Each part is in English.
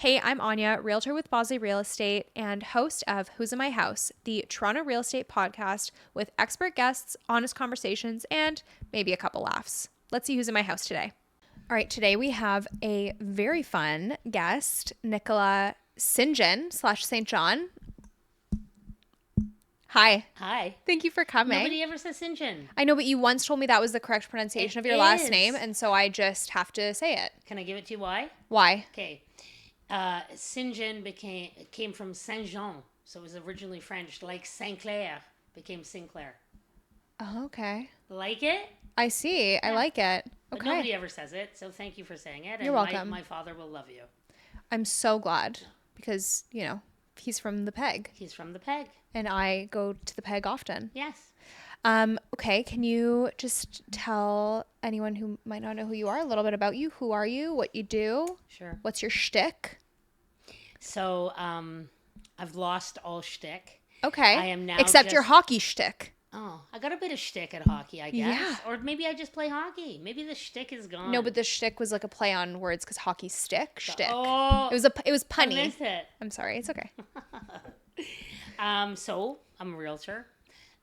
Hey, I'm Anya, realtor with Bosley Real Estate and host of Who's in My House, the Toronto Real Estate podcast with expert guests, honest conversations, and maybe a couple laughs. Let's see who's in my house today. All right, today we have a very fun guest, Nicola St.John. Hi. Hi. Thank you for coming. Nobody ever says St.John. I know, but you once told me that was the correct pronunciation of your last name, and so I just have to say it. Can I give it to you why? Why? Okay. St.John came from Saint-Jean, so it was originally French, like Saint Clair became Sinclair. Oh, okay. Like it? I see. Yeah. I like it. But okay. Nobody ever says it, so thank you for saying it. You're welcome. My father will love you. I'm so glad because, you know, he's from the Peg. He's from the Peg. And I go to the Peg often. Yes. Okay, can you just tell anyone who might not know who you are a little bit about you? Who are you? What you do? Sure. What's your shtick? So, I've lost all shtick. Okay. I am now except your hockey shtick. Oh, I got a bit of shtick at hockey, I guess. Yeah. Or maybe I just play hockey. Maybe the shtick is gone. No, but the shtick was like a play on words because hockey shtick. Oh. It was punny. I missed it. I'm sorry. It's okay. So I'm a realtor,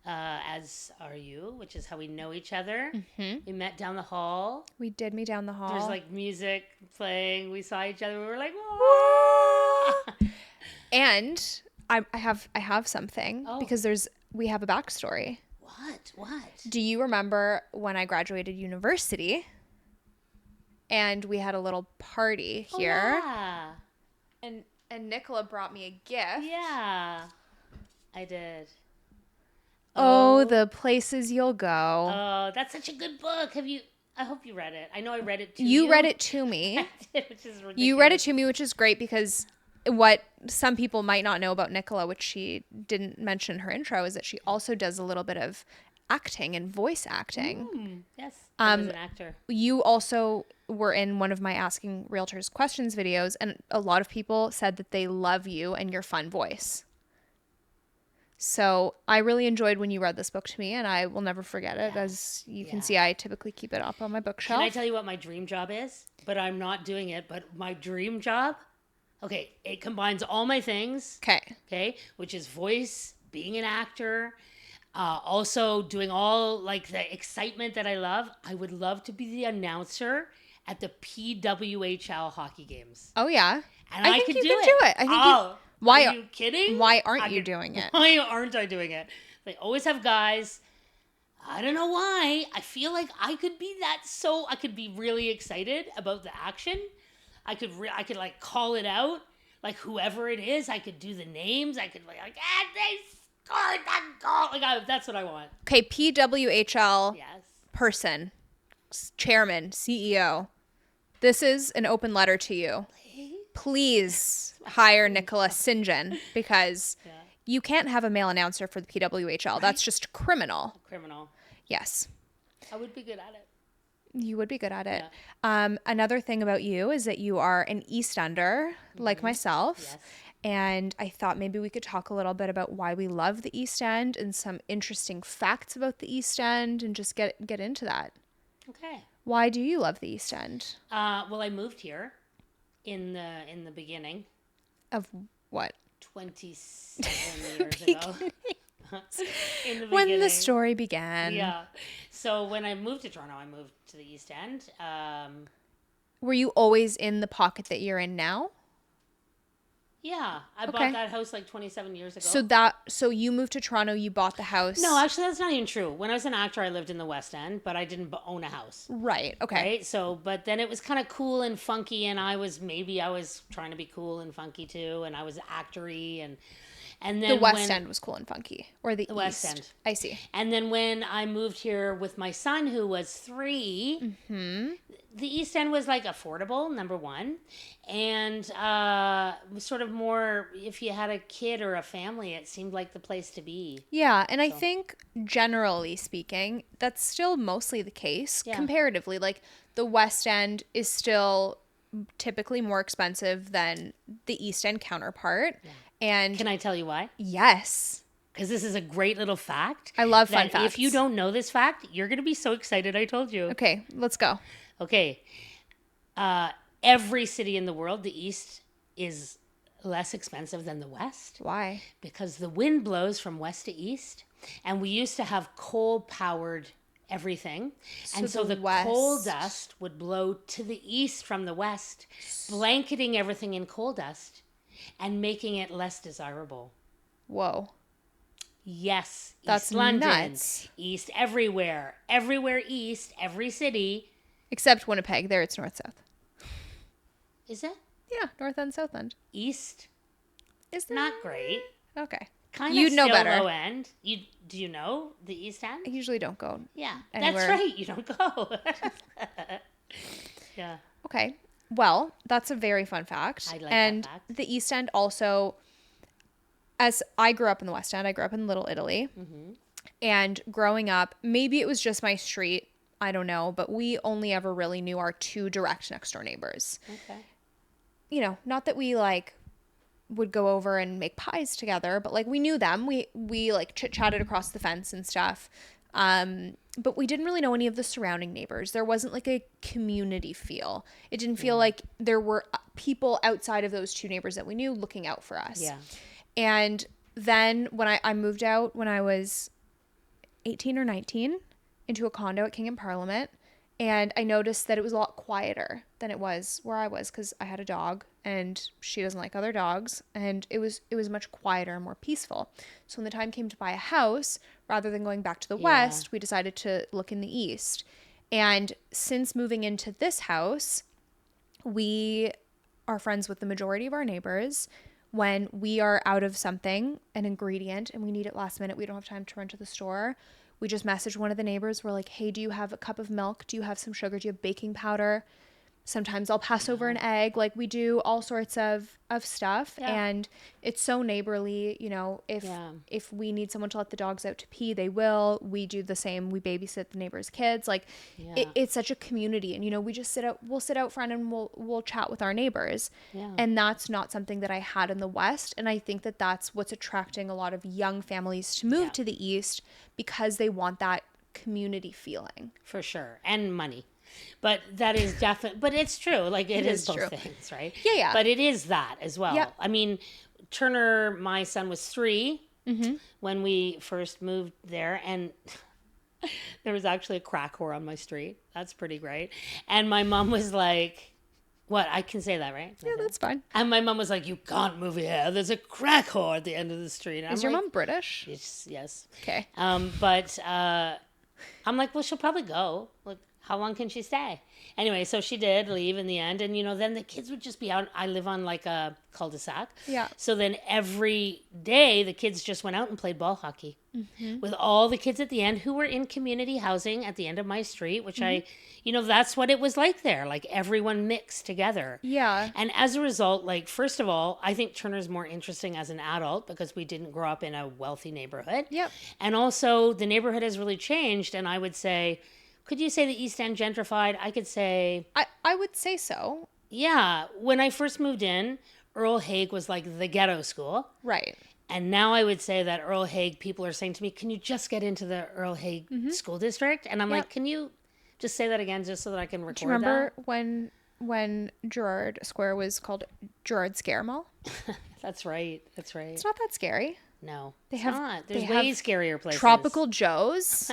as are you, which is how we know each other. Mm-hmm. We met down the hall. We did meet down the hall. There's like music playing. We saw each other. We were like, whoa. And I have something because we have a backstory. What? Do you remember when I graduated university and we had a little party here? Oh, yeah. And Nicola brought me a gift. Yeah. I did. Oh, the places you'll go. Oh, that's such a good book. I hope you read it. I know I read it to you. You read it to me. I did, which is ridiculous. You read it to me, which is great because what some people might not know about Nicola, which she didn't mention in her intro, is that she also does a little bit of acting and voice acting. Yes, I was an actor. You also were in one of my Asking Realtors Questions videos, and a lot of people said that they love you and your fun voice. So I really enjoyed when you read this book to me, and I will never forget it. As you can see, I typically keep it up on my bookshelf. Can I tell you what my dream job is? But I'm not doing it. But my dream job, okay, it combines all my things. Okay, which is voice, being an actor, also doing all like the excitement that I love. I would love to be the announcer at the PWHL hockey games. Oh yeah, and I think could you can do it. I think Why are you kidding? Why aren't you doing it? Why aren't I doing it? They always have guys. I don't know why. I feel like I could be that. So I could be really excited about the action. I could like call it out. Like whoever it is, I could do the names. I could like they scored that goal. Like that's what I want. Okay, PWHL Yes. person, chairman, CEO. This is an open letter to you. Please hire Nicola St.John because you can't have a male announcer for the PWHL. Right? That's just criminal. Criminal. Yes. I would be good at it. You would be good at it. Yeah. Another thing about you is that you are an East Ender, like myself. Yes. And I thought maybe we could talk a little bit about why we love the East End and some interesting facts about the East End and just get into that. Okay. Why do you love the East End? Well, I moved here in the beginning. Of what? 27 years ago. In the when the story began. Yeah. So when I moved to Toronto, I moved to the East End. Were you always in the pocket that you're in now? Yeah. I bought that house like 27 years ago. So you moved to Toronto, you bought the house. No, actually that's not even true. When I was an actor, I lived in the West End, but I didn't own a house. Right. Okay. Right? So, but then it was kind of cool and funky, and I was trying to be cool and funky too, and I was actor-y, and then the West End was cool and funky, or the West East. End. I see. And then when I moved here with my son, who was 3, the East End was like affordable, number one, and sort of more if you had a kid or a family, it seemed like the place to be. Yeah, and I think generally speaking, that's still mostly the case comparatively. Like the West End is still typically more expensive than the East End counterpart. Yeah. And can I tell you why? Yes. Because this is a great little fact. I love fun facts. If you don't know this fact, you're going to be so excited I told you. Okay, let's go. Okay. Every city in the world, the East is less expensive than the West. Why? Because the wind blows from west to east, and we used to have coal-powered everything. And so the coal dust would blow to the east from the west, blanketing everything in coal dust and making it less desirable. Whoa. Yes. That's East London, nuts. East everywhere. Everywhere east, every city. Except Winnipeg. There it's north-south. Is it? Yeah, north end, south end. East? Is that not great. Okay. Kind You'd of know still better. Low end. Do you know the East End? I usually don't go. Yeah, anywhere. That's right. You don't go. Yeah. Okay. Well, that's a very fun fact. I like and that fact. The East End also, as I grew up in the West End, I grew up in Little Italy. Mm-hmm. And growing up, maybe it was just my street, I don't know, but we only ever really knew our two direct next door neighbors. Okay. You know, not that we like would go over and make pies together, but like we knew them. We like chit-chatted across the fence and stuff. But we didn't really know any of the surrounding neighbors. There wasn't like a community feel. It didn't feel like there were people outside of those two neighbors that we knew looking out for us. Yeah. And then when I moved out when I was 18 or 19 into a condo at King and Parliament, and I noticed that it was a lot quieter than it was where I was because I had a dog and she doesn't like other dogs, and it was much quieter and more peaceful. So when the time came to buy a house, rather than going back to the West, we decided to look in the East. And since moving into this house, we are friends with the majority of our neighbors. When we are out of something, an ingredient, and we need it last minute, we don't have time to run to the store, we just message one of the neighbors. We're like, hey, do you have a cup of milk? Do you have some sugar? Do you have baking powder? Sometimes I'll pass over an egg. Like, we do all sorts of stuff. Yeah. And it's so neighborly. You know, if we need someone to let the dogs out to pee, they will. We do the same. We babysit the neighbors' kids. Like, it's such a community. And, you know, we'll sit out front and we'll chat with our neighbors. Yeah. And that's not something that I had in the West. And I think that that's what's attracting a lot of young families to move to the East, because they want that community feeling. For sure. And money. But that is definitely, but it's true. Like, it is both things, right? Yeah, yeah. But it is that as well. Yeah. I mean, Turner, my son, was 3 when we first moved there, and there was actually a crack whore on my street. That's pretty great. And my mom was like, what? I can say that, right? Yeah, that's fine. And my mom was like, you can't move here. There's a crack whore at the end of the street. Is your mom British? Yes. Okay. But I'm like, well, she'll probably go. Like, how long can she stay? Anyway, so she did leave in the end. And, you know, then the kids would just be out. I live on like a cul-de-sac. Yeah. So then every day the kids just went out and played ball hockey with all the kids at the end who were in community housing at the end of my street, which that's what it was like there. Like, everyone mixed together. Yeah. And as a result, like, first of all, I think Turner's more interesting as an adult because we didn't grow up in a wealthy neighborhood. Yep. And also the neighborhood has really changed. And I would say, could you say the East End gentrified? I could say... I would say so. Yeah. When I first moved in, Earl Hague was like the ghetto school. Right. And now I would say that Earl Hague, people are saying to me, can you just get into the Earl Hague school district? And I'm like, can you just say that again just so that I can record that? Do you remember when Gerrard Square was called Gerrard Scare Mall? That's right. That's right. It's not that scary. No, There's way scarier places. Tropical Joe's.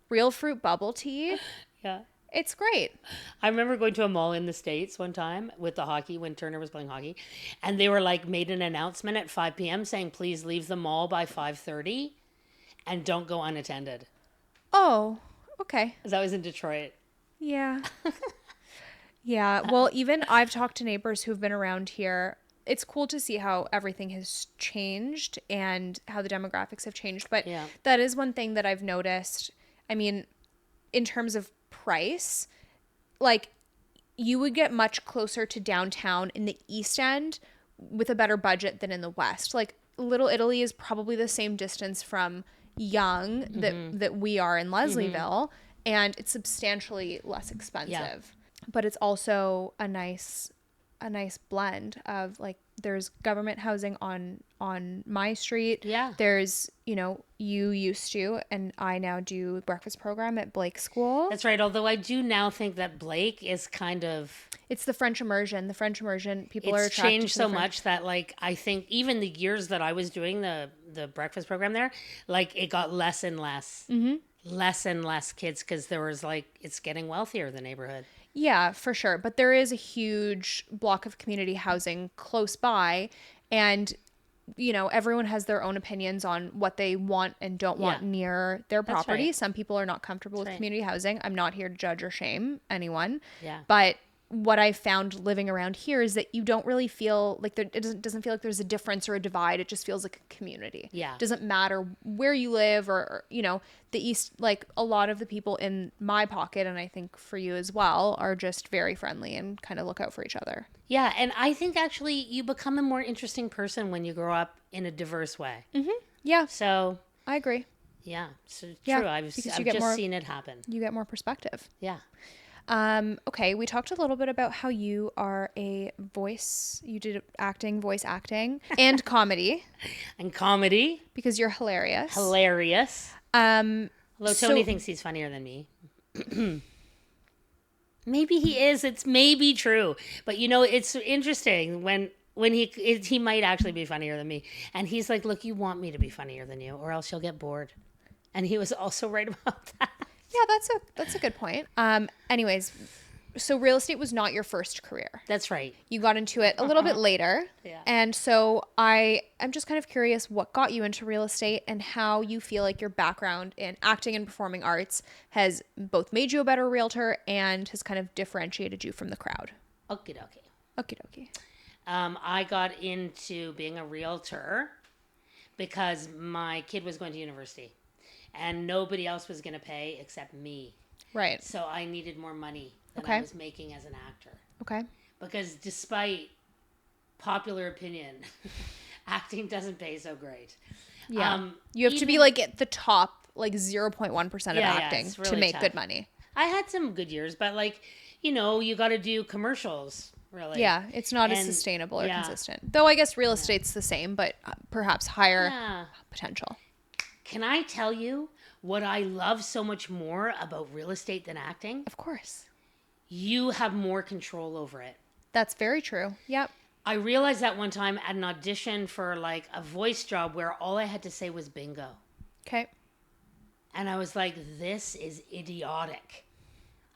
Real fruit bubble tea. Yeah. It's great. I remember going to a mall in the States one time with the hockey when Turner was playing hockey. And they were like made an announcement at 5 p.m. saying, please leave the mall by 5:30 and don't go unattended. Oh, okay. That was in Detroit. Yeah. Yeah. Well, even I've talked to neighbors who've been around here. It's cool to see how everything has changed and how the demographics have changed. But that is one thing that I've noticed. I mean, in terms of price, like, you would get much closer to downtown in the East End with a better budget than in the West. Like, Little Italy is probably the same distance from Yonge that we are in Leslieville, and it's substantially less expensive. Yeah. But it's also a nice blend of, like, there's government housing on my street. Yeah. There's, you used to, and I now do breakfast program at Blake School. That's right. Although I do now think that Blake is kind of... It's the French immersion. The French immersion, people are It's attracted changed to so much that, like, I think even the years that I was doing the breakfast program there, like, it got less and less. Mm-hmm. Less and less kids because there was, like, it's getting wealthier, the neighborhood. Yeah, for sure. But there is a huge block of community housing close by, and everyone has their own opinions on what they want and don't want near their property. Right. Some people are not comfortable with community housing. I'm not here to judge or shame anyone. Yeah. But what I've found living around here is that you don't really feel like it doesn't feel like there's a difference or a divide. It just feels like a community. Yeah. It doesn't matter where you live or the East, like a lot of the people in my pocket, and I think for you as well, are just very friendly and kind of look out for each other. Yeah. And I think actually you become a more interesting person when you grow up in a diverse way. Mm-hmm. Yeah. So I agree. Yeah. So yeah, true. I've just seen it happen. You get more perspective. Yeah. Okay, we talked a little bit about how you are you did acting, voice acting, and comedy. And comedy. Because you're hilarious. Although Tony thinks he's funnier than me. Maybe he is. It's maybe true. But it's interesting when he might actually be funnier than me. And he's like, look, you want me to be funnier than you or else you'll get bored. And he was also right about that. Yeah, that's a good point. Anyways, so real estate was not your first career. That's right. You got into it a little bit later. Yeah. And so I'm just kind of curious what got you into real estate and how you feel like your background in acting and performing arts has both made you a better realtor and has kind of differentiated you from the crowd. Okie dokie. Okie dokie. I got into being a realtor because my kid was going to university. And nobody else was going to pay except me. Right. So I needed more money than I was making as an actor. Okay. Because despite popular opinion, acting doesn't pay so great. Yeah. You have to be like at the top, like 0.1% of acting really to make good money. I had some good years, but you got to do commercials, really. Yeah. It's not as sustainable or consistent. Though I guess real estate's the same, but perhaps higher potential. Can I tell you what I love so much more about real estate than acting? Of course. You have more control over it. That's very true. Yep. I realized that one time at an audition for like a voice job where all I had to say was bingo. Okay. And I was like, this is idiotic.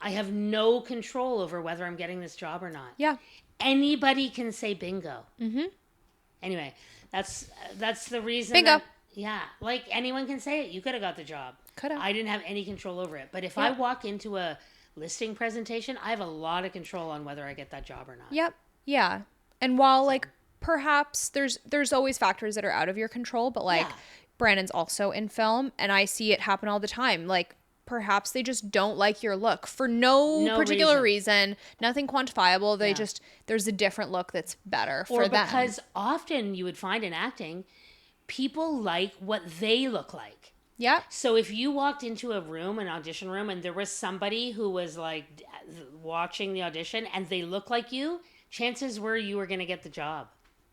I have no control over whether I'm getting this job or not. Yeah. Anybody can say bingo. Mm-hmm. Anyway, that's the reason. Bingo. Yeah, like anyone can say it. You could have got the job. Could have. I didn't have any control over it. But if I walk into a listing presentation, I have a lot of control on whether I get that job or not. Yep. Yeah. And while like perhaps there's always factors that are out of your control, but like Brandon's also in film and I see it happen all the time. Like perhaps they just don't like your look for no particular reason, nothing quantifiable. They just there's a different look that's better for them. Or because often you would find in acting people like what they look like. Yeah. So if you walked into a room, an audition room, and there was somebody who was like watching the audition and they look like you, chances were you were going to get the job.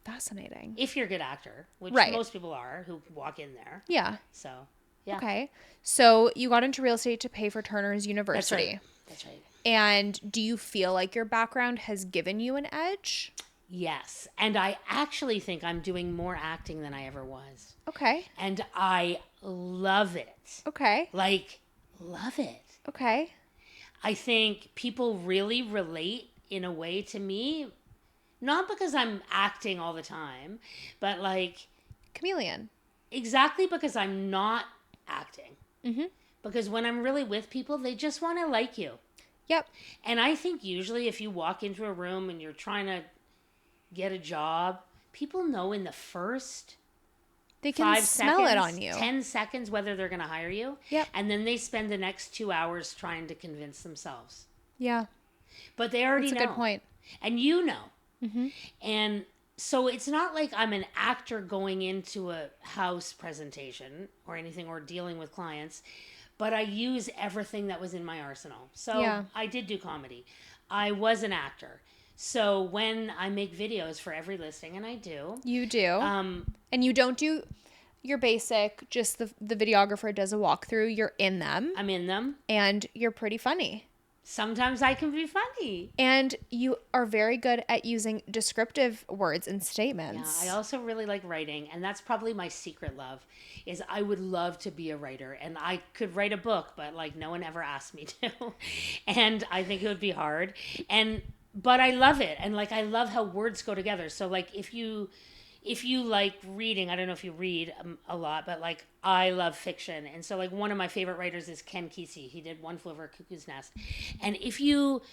Fascinating. If you're a good actor, which most people are who walk in there. Yeah. So, yeah. Okay. So you got into real estate to pay for Turner's University. That's right. And do you feel like your background has given you an edge? Yes. And I actually think I'm doing more acting than I ever was. Okay. And I love it. Okay. Like, love it. Okay. I think people really relate in a way to me, not because I'm acting all the time, but like... Chameleon. Exactly, because I'm not acting. Mm-hmm. Because when I'm really with people, they just want to like you. Yep. And I think usually if you walk into a room and you're trying to get a job, people know in the first they can smell it on you. 10 seconds whether they're going to hire you. Yep. And then they spend the next 2 hours trying to convince themselves. Yeah. But they already know. That's a good point. And you know. Mm-hmm. And so it's not like I'm an actor going into a house presentation or anything or dealing with clients, but I use everything that was in my arsenal. So I did do comedy. I was an actor. So when I make videos for every listing, and I do. You do. And you don't do your basic, just the videographer does a walkthrough. You're in them. I'm in them. And you're pretty funny. Sometimes I can be funny. And you are very good at using descriptive words and statements. Yeah, I also really like writing, and that's probably my secret love, is I would love to be a writer, and I could write a book, but like no one ever asked me to. And I think it would be hard. But I love it. And like I love how words go together. So like if you like reading, I don't know if you read a lot, but like I love fiction. And so like one of my favorite writers is Ken Kesey. He did One Flew Over a Cuckoo's Nest. And if you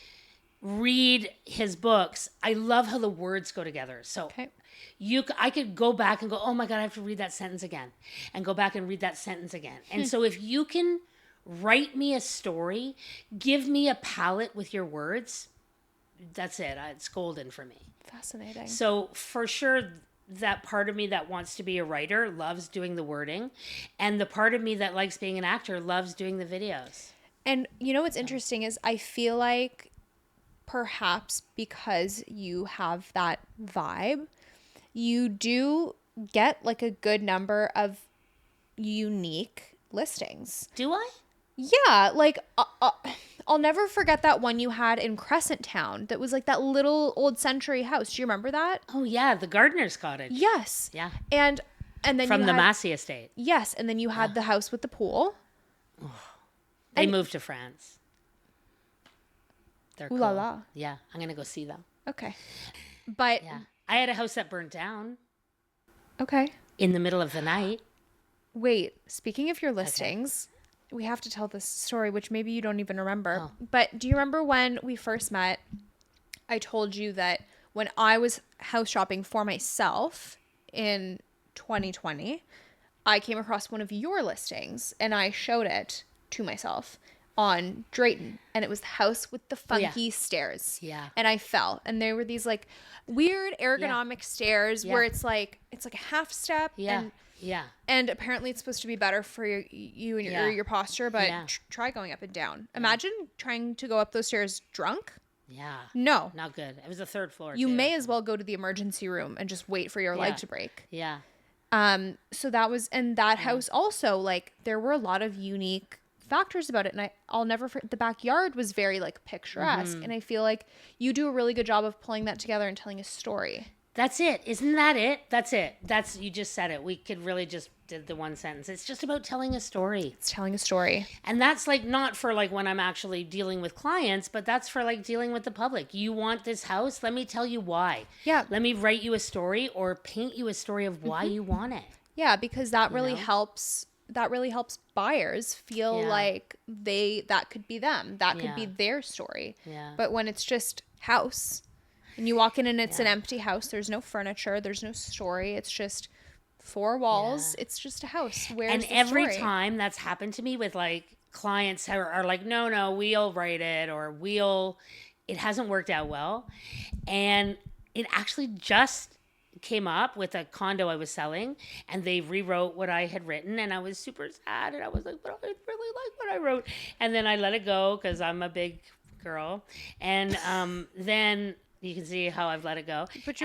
read his books, I love how the words go together. So okay. I could go back and go, oh my God, I have to read that sentence again, and go back and read that sentence again. And so if you can write me a story, give me a palette with your words, that's it. It's golden for me. Fascinating. So for sure, that part of me that wants to be a writer loves doing the wording, and the part of me that likes being an actor loves doing the videos. And you know what's interesting is I feel like perhaps because you have that vibe, you do get like a good number of unique listings. Do I? Yeah, like I'll never forget that one you had in Crescent Town that was like that little old century house. Do you remember that? Oh yeah, the gardener's cottage. Yes. Yeah. And then from the Massey estate. Yes, and then you had the house with the pool. They moved to France. They're Ooh cool. la la. Yeah, I'm gonna go see them. Okay. But yeah, I had a house that burnt down. Okay. In the middle of the night. Wait, speaking of your listings, we have to tell this story, which maybe you don't even remember. Oh. But do you remember when we first met, I told you that when I was house shopping for myself in 2020, I came across one of your listings and I showed it to myself on Drayton, and it was the house with the funky stairs. Yeah. And I fell, and there were these like weird ergonomic stairs where it's like a half step. Yeah. And apparently it's supposed to be better for you and your posture, but try going up and down. Imagine trying to go up those stairs drunk. Yeah. No. Not good. It was the third floor. You may as well go to the emergency room and just wait for your leg to break. Yeah. So that was, and that house also, like, there were a lot of unique factors about it, and I'll never forget, the backyard was very like picturesque, and I feel like you do a really good job of pulling that together and telling a story. That's it. Isn't that it? That's it. You just said it. We could really just did the one sentence. It's just about telling a story. It's telling a story. And that's like not for like when I'm actually dealing with clients, but that's for like dealing with the public. You want this house? Let me tell you why. Yeah. Let me write you a story or paint you a story of why you want it. Yeah, because that really helps. That really helps buyers feel like that could be them. That could be their story. Yeah. But when it's just house and you walk in and it's an empty house, there's no furniture, there's no story. It's just four walls. It's just a house. Where's the every story? time that's happened to me with like clients are like, no, we'll write it, or it hasn't worked out well. And it actually just came up with a condo I was selling, and they rewrote what I had written, and I was super sad, and I was like, but I really like what I wrote. And then I let it go because I'm a big girl. And then you can see how I've let it go. You put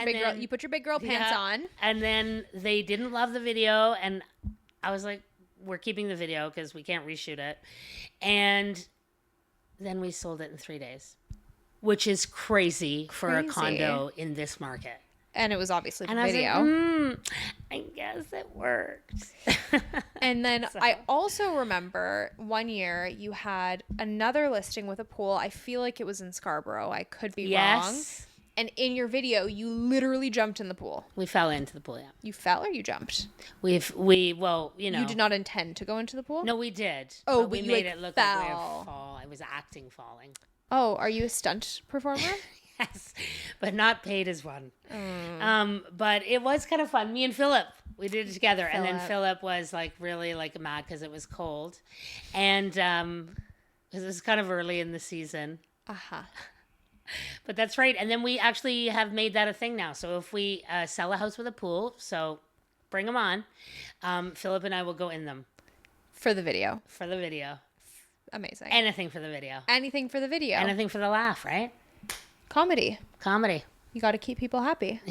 your big girl pants on. And then they didn't love the video, and I was like, we're keeping the video because we can't reshoot it. And then we sold it in 3 days, which is crazy for a condo in this market. And it was obviously the and video. I was like, I guess it worked. And then I also remember one year you had another listing with a pool. I feel like it was in Scarborough. I could be wrong. And in your video, you literally jumped in the pool. We fell into the pool, yeah. You fell or you jumped? Well, you know. You did not intend to go into the pool? No, we did. Oh, but we made it look fell. like we were fall. I was acting falling. Oh, are you a stunt performer? Yes, but not paid as one. But it was kind of fun. Me and Philip, we did it together. And then Philip was like really like mad because it was cold. And because it was kind of early in the season. Uh-huh. But that's right. And then we actually have made that a thing now. So if we sell a house with a pool, so bring them on. Philip and I will go in them. For the video. For the video. Amazing. Anything for the video. Anything for the video. Anything for the laugh, right? Comedy. You got to keep people happy.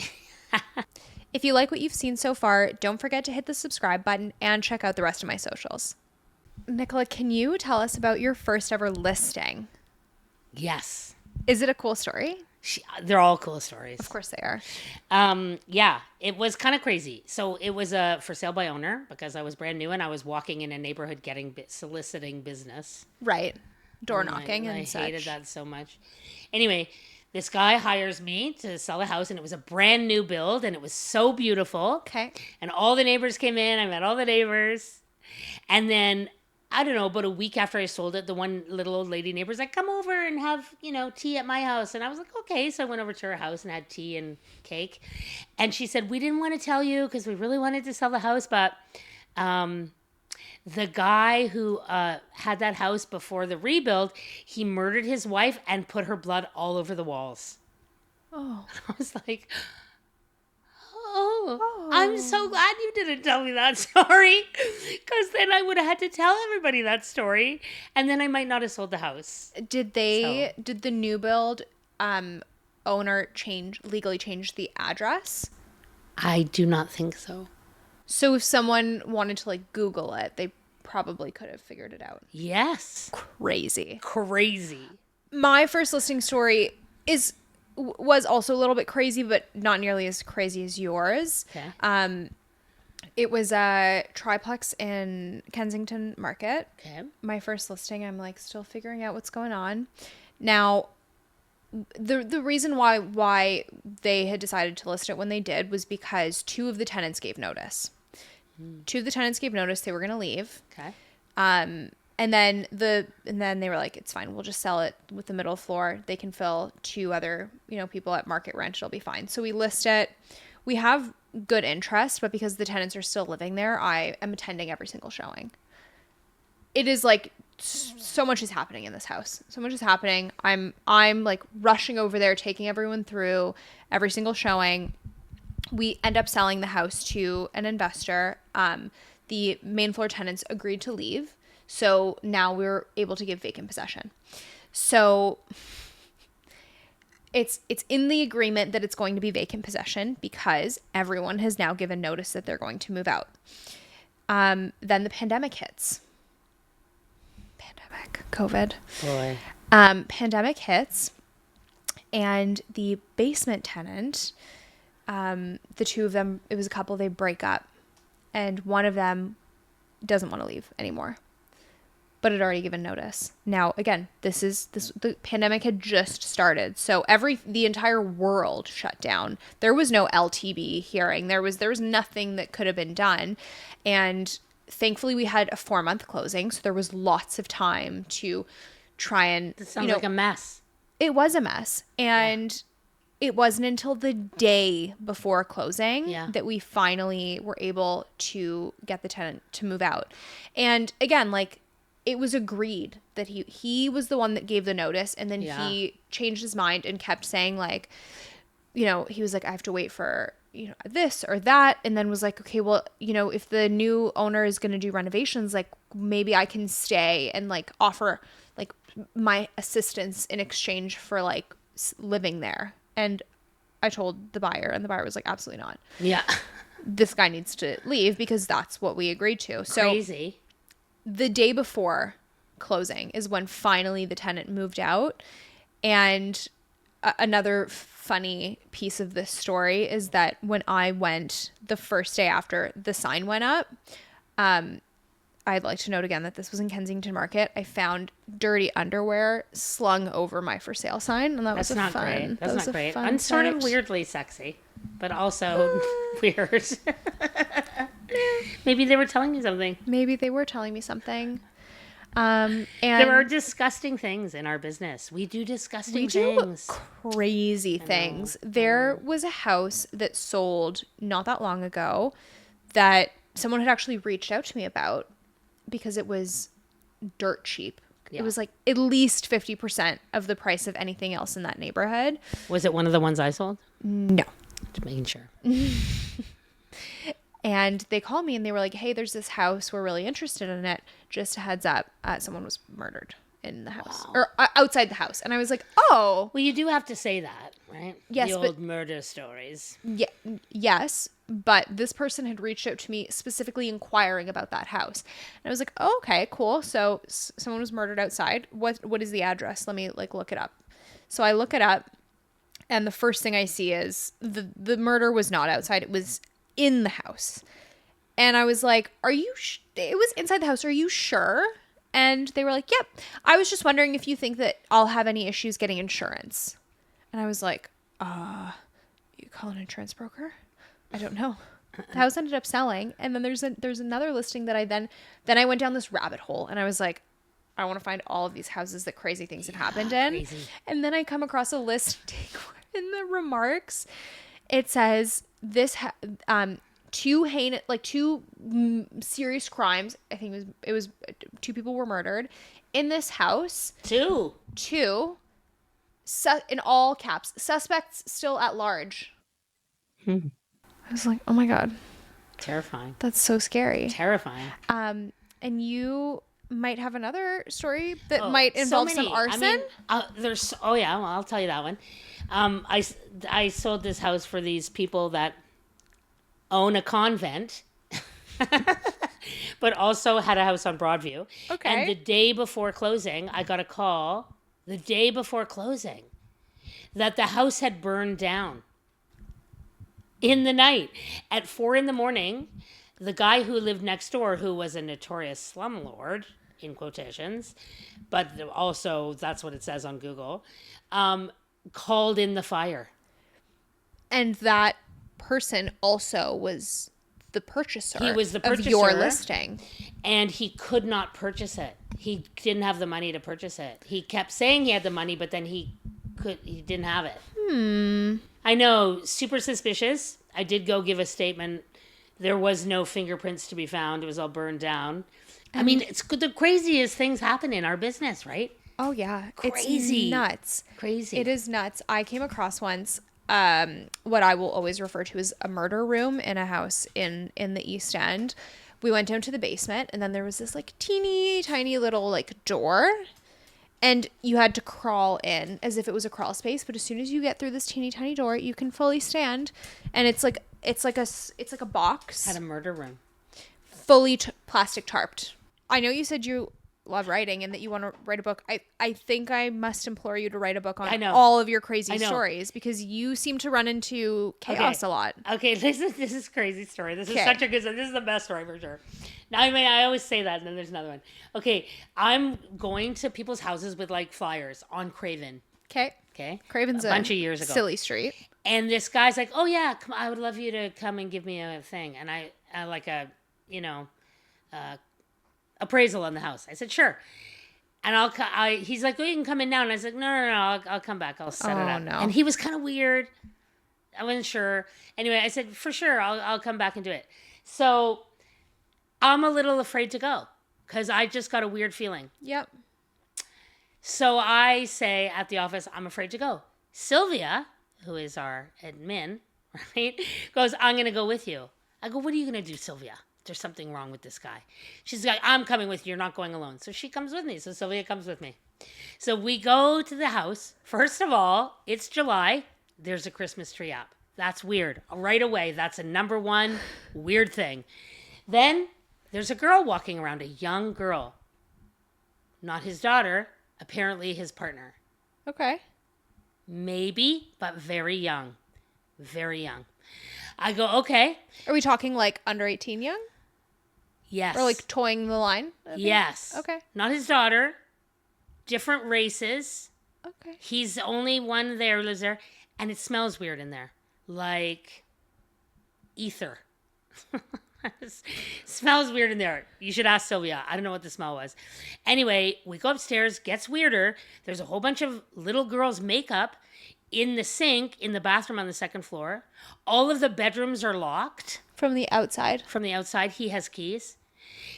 If you like what you've seen so far, don't forget to hit the subscribe button and check out the rest of my socials. Nicola, can you tell us about your first ever listing? Yes. Is it a cool story? They're all cool stories. Of course they are. Yeah, it was kind of crazy. So it was a for sale by owner because I was brand new and I was walking in a neighborhood soliciting business. Right. Door knocking and such. I hated that so much. Anyway, this guy hires me to sell a house and it was a brand new build and it was so beautiful. Okay. And all the neighbors came in. I met all the neighbors. And then, I don't know, about a week after I sold it, the one little old lady neighbor's like, come over and have, tea at my house. And I was like, okay. So I went over to her house and had tea and cake. And she said, we didn't want to tell you because we really wanted to sell the house. But the guy who had that house before the rebuild, he murdered his wife and put her blood all over the walls. Oh. I was like, oh, I'm so glad you didn't tell me that story. Because then I would have had to tell everybody that story. And then I might not have sold the house. Did the new build owner legally change the address? I do not think so. So if someone wanted to Google it, they probably could have figured it out. Yes. Crazy. My first listing story was also a little bit crazy, but not nearly as crazy as yours. Okay. It was a triplex in Kensington Market. Okay. My first listing, I'm still figuring out what's going on. Now, the reason why they had decided to list it when they did was because two of the tenants gave notice. Two of the tenants gave notice they were going to leave. Okay. And then they were like, it's fine. We'll just sell it with the middle floor. They can fill two other, people at market rent. It'll be fine. So we list it. We have good interest, but because the tenants are still living there, I am attending every single showing. It is so much is happening in this house. So much is happening. I'm rushing over there, taking everyone through every single showing. We end up selling the house to an investor. The main floor tenants agreed to leave. So now we're able to give vacant possession. So it's in the agreement that it's going to be vacant possession because everyone has now given notice that they're going to move out. Then the pandemic hits. COVID. Boy. Pandemic hits, and the basement tenant, the two of them, it was a couple, they break up, and one of them doesn't want to leave anymore, but had already given notice. Now, again, the pandemic had just started, so the entire world shut down. There was no LTB hearing. There was nothing that could have been done, and thankfully we had a 4-month closing, so there was lots of time to try and... That sounds like a mess. It was a mess, and it wasn't until the day before closing that we finally were able to get the tenant to move out. And again, it was agreed that he was the one that gave the notice, and then he changed his mind and kept saying he was like, I have to wait for this or that, and then was like, okay, well, if the new owner is going to do renovations, maybe I can stay and offer my assistance in exchange for living there. And I told the buyer, and the buyer was like, absolutely not. Yeah. This guy needs to leave because that's what we agreed to. So crazy. The day before closing is when finally the tenant moved out. And another funny piece of this story is that when I went the first day after the sign went up, I'd like to note again that this was in Kensington Market. I found dirty underwear slung over my for sale sign, and that's not great. That's not great. I'm sort of weirdly sexy, but also weird. Maybe they were telling me something. And there are disgusting things in our business. We do disgusting things. Crazy things. There was a house that sold not that long ago that someone had actually reached out to me about because it was dirt cheap. Yeah. It was at least 50% of the price of anything else in that neighborhood. Was it one of the ones I sold? No. Just making sure. And they called me and they were like, hey, there's this house. We're really interested in it. Just a heads up, someone was murdered in the house or outside the house. And I was like, oh. Well, you do have to say that, right? Yes. The old murder stories. Yeah. Yes. But this person had reached out to me specifically inquiring about that house. And I was like, oh, okay, cool. So someone was murdered outside. What is the address? Let me look it up. So I look it up, and the first thing I see is the murder was not outside. It was in the house. And I was like, are you it was inside the house. Are you sure? And they were like, yep. I was just wondering if you think that I'll have any issues getting insurance. And I was like, you call an insurance broker? I don't know. The house ended up selling. And then there's another listing that then I went down this rabbit hole, and I was like, I want to find all of these houses that crazy things have happened in. Crazy. And then I come across a listing in the remarks. It says this, two serious crimes. I think it was 2 people were murdered in this house. Two. In all caps. Suspects still at large. I was like, oh my God. Terrifying. That's so scary. Terrifying. And you might have another story that might involve some arson. Well, I'll tell you that one. I sold this house for these people that own a convent, but also had a house on Broadview. Okay. And the day before closing, I got a call that the house had burned down in the night at 4 a.m. The guy who lived next door, who was a notorious slumlord, in quotations, but also that's what it says on Google, called in the fire. And that person also was the purchaser. He was the purchaser of your listing. And he could not purchase it. He didn't have the money to purchase it. He kept saying he had the money, but then he didn't have it. I know, super suspicious. I did go give a statement. There was no fingerprints to be found. It was all burned down. I mean, it's the craziest things happen in our business, right? Oh, yeah. Crazy. It's nuts. Crazy. It is nuts. I came across once what I will always refer to as a murder room in a house in the East End. We went down to the basement, and then there was this teeny tiny little door, and you had to crawl in as if it was a crawl space. But as soon as you get through this teeny tiny door, you can fully stand, and it's like a box. Had a murder room. Fully plastic tarped. I know you said you love writing and that you want to write a book. I think I must implore you to write a book on all of your crazy stories, because you seem to run into chaos a lot. Okay, this is a crazy story. This is such a good story. This is the best story for sure. Now, I always say that, and then there's another one. Okay, I'm going to people's houses with flyers on Craven. Okay. Craven's a bunch of years ago. Silly street. And this guy's like, oh yeah, come, I would love you to come and give me a thing. And I like a, appraisal on the house. I said, sure. And he's like, oh, you can come in now. And I was like, no, I'll come back. I'll set it up. No. And he was kind of weird. I wasn't sure. Anyway, I said, for sure, I'll come back and do it. So I'm a little afraid to go because I just got a weird feeling. Yep. So I say at the office, I'm afraid to go. Sylvia, who is our admin, right, goes, I'm going to go with you. I go, what are you going to do, Sylvia? There's something wrong with this guy. She's like, I'm coming with you. You're not going alone. So she comes with me. So Sylvia comes with me. So we go to the house. First of all, it's July. There's a Christmas tree up. That's weird. Right away, that's a number one weird thing. Then there's a girl walking around, a young girl. Not his daughter, apparently his partner. Okay. Maybe, but very young. Very young. I go, okay. Are we talking under 18 young? Yes. Or towing the line? Yes. Okay. Not his daughter. Different races. Okay. He's the only one there who lives there. And it smells weird in there. Like ether. Smells weird in there. You should ask Sylvia. I don't know what the smell was. Anyway, we go upstairs. Gets weirder. There's a whole bunch of little girls' makeup in the sink in the bathroom on the second floor. All of the bedrooms are locked. From the outside? From the outside. He has keys.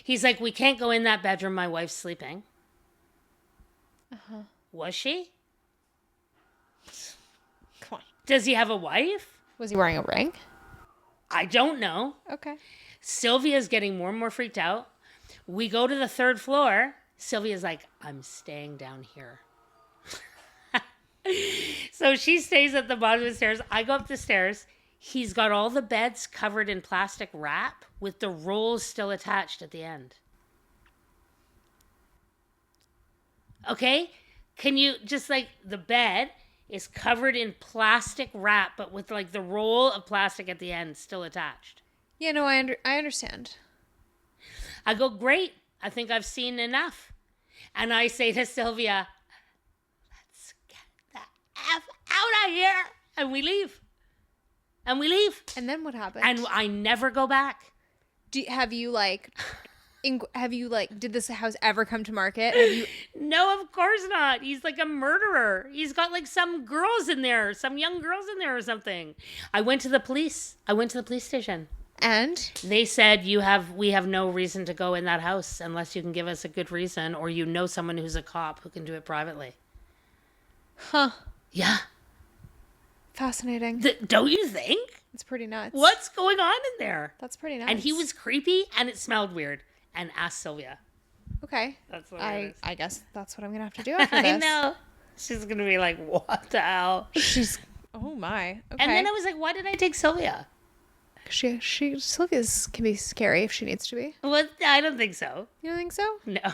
He's like, we can't go in that bedroom. My wife's sleeping. Uh-huh. Was she? Come on. Does he have a wife? Was he wearing a ring? I don't know. Okay. Sylvia's getting more and more freaked out. We go to the third floor. Sylvia's like, I'm staying down here. So she stays at the bottom of the stairs. I go up the stairs. He's got all the beds covered in plastic wrap with the rolls still attached at the end. Okay? Can you just like the bed is covered in plastic wrap, but with like the roll of plastic at the end still attached. Yeah, no, I understand. I go, great. I think I've seen enough. And I say to Sylvia, let's get the F out of here. And we leave. And And then what happened? And I never go back. Have you did this house ever come to market? No, of course not. He's like a murderer. He's got like some girls in there, some young girls in there or something. I went to the police station. And they said we have no reason to go in that house unless you can give us a good reason, or you know someone who's a cop who can do it privately. Huh. Yeah. Fascinating. Don't you think? It's pretty nuts. What's going on in there? That's pretty nuts. And he was creepy and it smelled weird. And ask Sylvia. Okay. That's what it is. I guess that's what I'm going to have to do after this. I know. She's going to be like, what the hell? Oh my. Okay. And then I was like, why did I take Sylvia? Sylvia's can be scary if she needs to be. Well, I don't think so. You don't think so? No.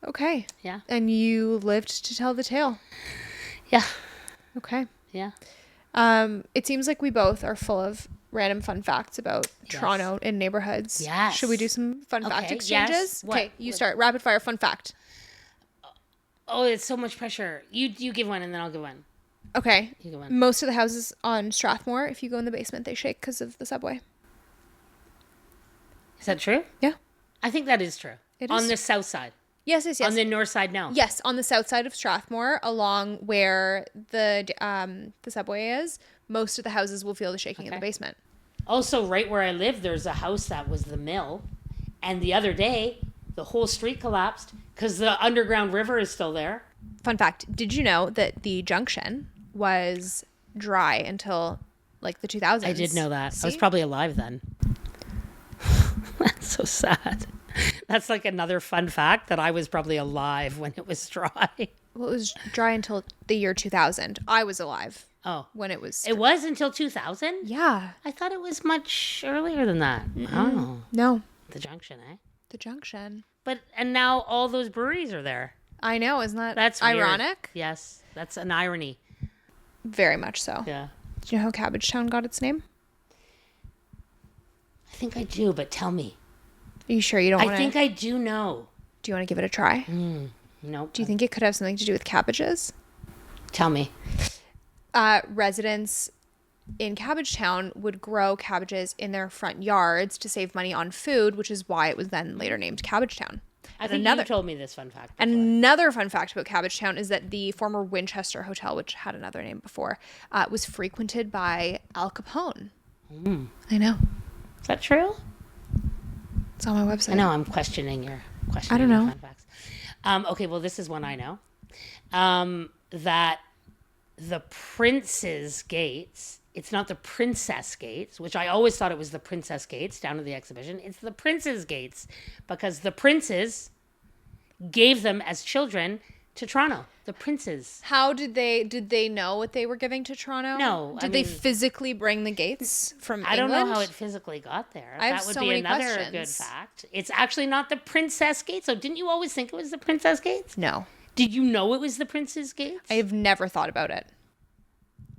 Okay. Yeah. And you lived to tell the tale. Yeah. Okay. Yeah. It seems like we both are full of random fun facts about Toronto and neighborhoods. Yes. Should we do some fun fact exchanges? Yes. Okay, you start. Rapid fire fun fact. Oh, it's so much pressure. You give one and then I'll give one. Okay. You give one. Most of the houses on Strathmore, if you go in the basement, they shake because of the subway. Is that true? Yeah. I think that is true. It is. On the south side. Yes. On the north side, no. Yes, on the south side of Strathmore, along where the subway is, most of the houses will feel the shaking in the basement. Also, right where I live, there's a house that was the mill. And the other day, the whole street collapsed because the underground river is still there. Fun fact, did you know that the junction was dry until like the 2000s? I did know that. See? I was probably alive then. That's so sad. That's like another fun fact that I was probably alive when it was dry. Well, it was dry until the year 2000. I was alive. Oh. When it was... It was until 2000? Yeah. I thought it was much earlier than that. Oh. No. The junction, eh? The junction. And now all those breweries are there. I know, isn't that That's ironic? Weird. Yes. That's an irony. Very much so. Yeah. Do you know how Cabbagetown got its name? I think I do, but tell me. Are you sure you don't want to? I think I do know. Do you want to give it a try? Nope. Do you think it could have something to do with cabbages? Tell me. Residents in Cabbagetown would grow cabbages in their front yards to save money on food, which is why it was then later named Cabbagetown. I think you told me this fun fact before. And another fun fact about Cabbagetown is that the former Winchester Hotel, which had another name before, was frequented by Al Capone. I know. Is that true? It's on my website. I know. I'm questioning your I don't know. fun facts. Okay, well, this is one I know. That the Prince's Gates, it's not the Princess Gates, which I always thought it was the Princess Gates down at the exhibition. It's the Prince's Gates because the princes gave them as children to Toronto. The princes. How did they know what they were giving to Toronto? No. Did they physically bring the gates from England? I don't know how it physically got there. I have that would so be many another questions. good fact. It's actually not the Princess Gates. So didn't you always think it was the Princess Gates? No. Did you know it was the Prince's Gates? I have never thought about it.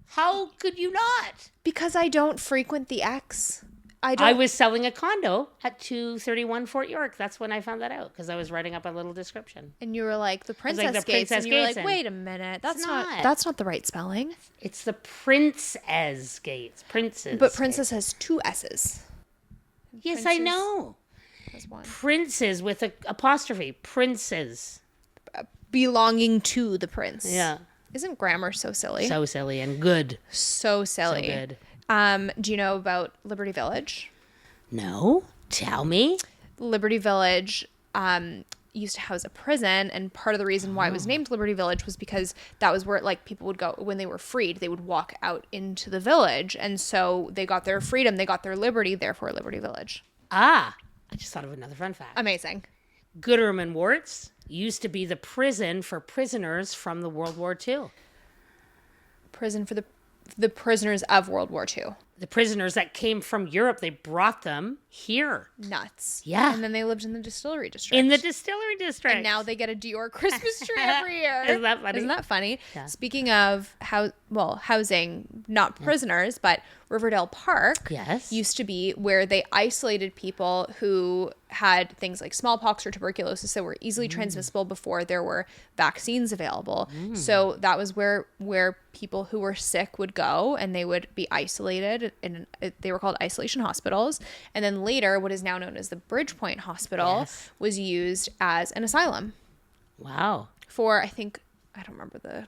How could you not? Because I don't frequent the X. I was selling a condo at 231 Fort York. That's when I found that out because I was writing up a little description. And you were like, the Princess Gates. Princess and you were Gates like, wait a minute. That's not. That's not the right spelling. It's the Prince's Gates. Prince's. But Princess has two S's. Yes, Prince's I know. Has one. Princes with an apostrophe. Princes. Belonging to the prince. Yeah. Isn't grammar so silly? So silly and good. So silly. So good. Do you know about Liberty Village? No. Tell me. Liberty Village used to house a prison, and part of the reason why it was named Liberty Village was because that was where like people would go when they were freed. They would walk out into the village, and so they got their freedom, they got their liberty, therefore Liberty Village. I just thought of another fun fact. Amazing. Goodham and Warts used to be the prison for prisoners from the World War II. Prison for the prisoners of World War II. The prisoners that came from Europe, they brought them here. Nuts. Yeah. And then they lived in the distillery district. In the distillery district. And now they get a Dior Christmas tree every year. Isn't that funny? Isn't that funny? Yeah. Speaking of housing, not prisoners, but Riverdale Park used to be where they isolated people who had things like smallpox or tuberculosis that were easily transmissible before there were vaccines available. So that was where people who were sick would go, and they would be isolated, and they were called isolation hospitals. And then later, what is now known as the Bridgepoint Hospital was used as an asylum. Wow. For I don't remember the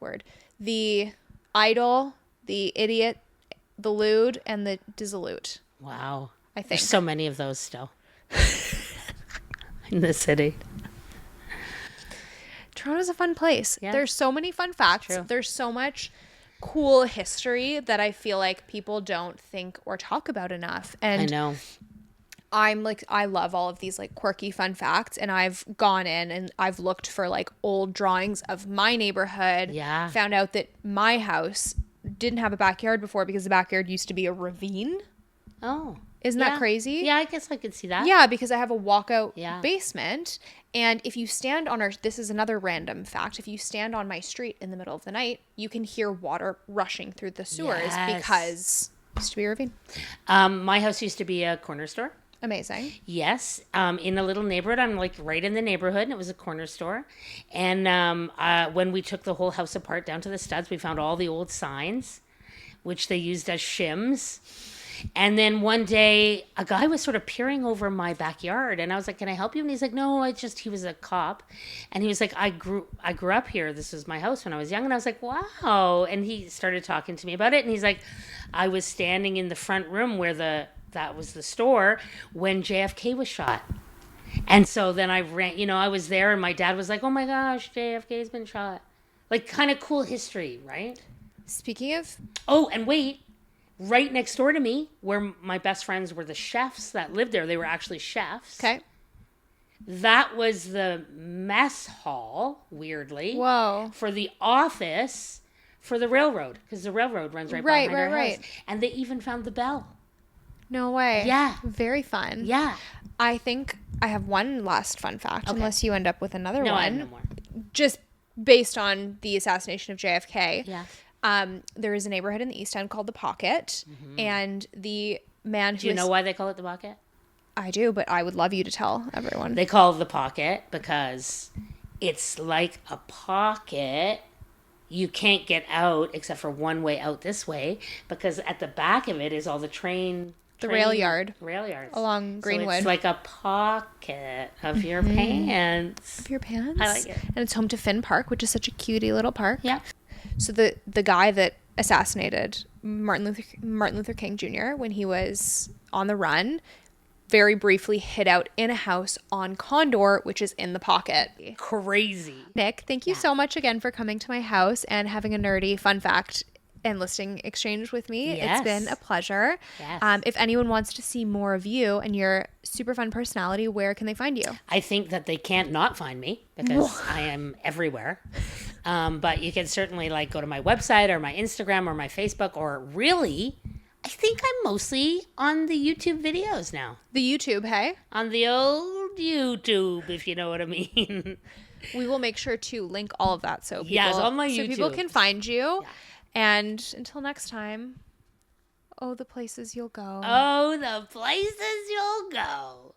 word. The idle, the idiot, the lewd, and the dissolute. Wow. I think there's so many of those still in the city. Toronto's a fun place. Yeah. There's so many fun facts. True. There's so much cool history that I feel like people don't think or talk about enough. And I know. I love all of these like quirky fun facts, and I've gone in and I've looked for like old drawings of my neighborhood. Yeah. Found out that my house didn't have a backyard before because the backyard used to be a ravine. Oh. Isn't that crazy? Yeah, I guess I could see that. Yeah, because I have a walkout basement. And if you stand on this is another random fact. If you stand on my street in the middle of the night, you can hear water rushing through the sewers because it used to be a ravine. My house used to be a corner store. Amazing. Yes. In a little neighborhood. I'm like right in the neighborhood, and it was a corner store. And when we took the whole house apart down to the studs, we found all the old signs, which they used as shims. And then one day, a guy was sort of peering over my backyard, and I was like, "Can I help you?" And he's like, "No, he was a cop," and he was like, "I grew up here. This was my house when I was young." And I was like, "Wow!" And he started talking to me about it, and he's like, "I was standing in the front room where that was the store when JFK was shot." And so then I ran, I was there, and my dad was like, "Oh my gosh, JFK's been shot." Like, kind of cool history, right? Speaking of... Oh, and wait. Right next door to me, where my best friends were the chefs that lived there. They were actually chefs. Okay. That was the mess hall, weirdly. Whoa. For the office for the railroad, because the railroad runs right behind our house. And they even found the bell. No way. Yeah. Very fun. Yeah. I think I have one last fun fact, unless you end up with another one. No, I have no more. Just based on the assassination of JFK. Yeah. There is a neighborhood in the East End called the Pocket, and the man who... Do you know why they call it the Pocket? I do, but I would love you to tell everyone. They call it the Pocket because it's like a pocket. You can't get out except for one way out this way, because at the back of it is all the rail yards along Greenwood. So it's like a pocket of your pants. Of your pants? I like it. And it's home to Finn Park, which is such a cutie little park. Yeah. So the guy that assassinated Martin Luther King Jr. when he was on the run very briefly hid out in a house on Condor, which is in the Pocket. Crazy. Nick, thank you so much again for coming to my house and having a nerdy fun fact and listing exchange with me. Yes. It's been a pleasure. Yes. If anyone wants to see more of you and your super fun personality, where can they find you? I think that they can't not find me because I am everywhere. But you can certainly go to my website or my Instagram or my Facebook, or really, I think I'm mostly on the YouTube videos now. The YouTube, hey? On the old YouTube, if you know what I mean. We will make sure to link all of that so YouTube. People can find you. Yeah. And until next time, oh, the places you'll go. Oh, the places you'll go.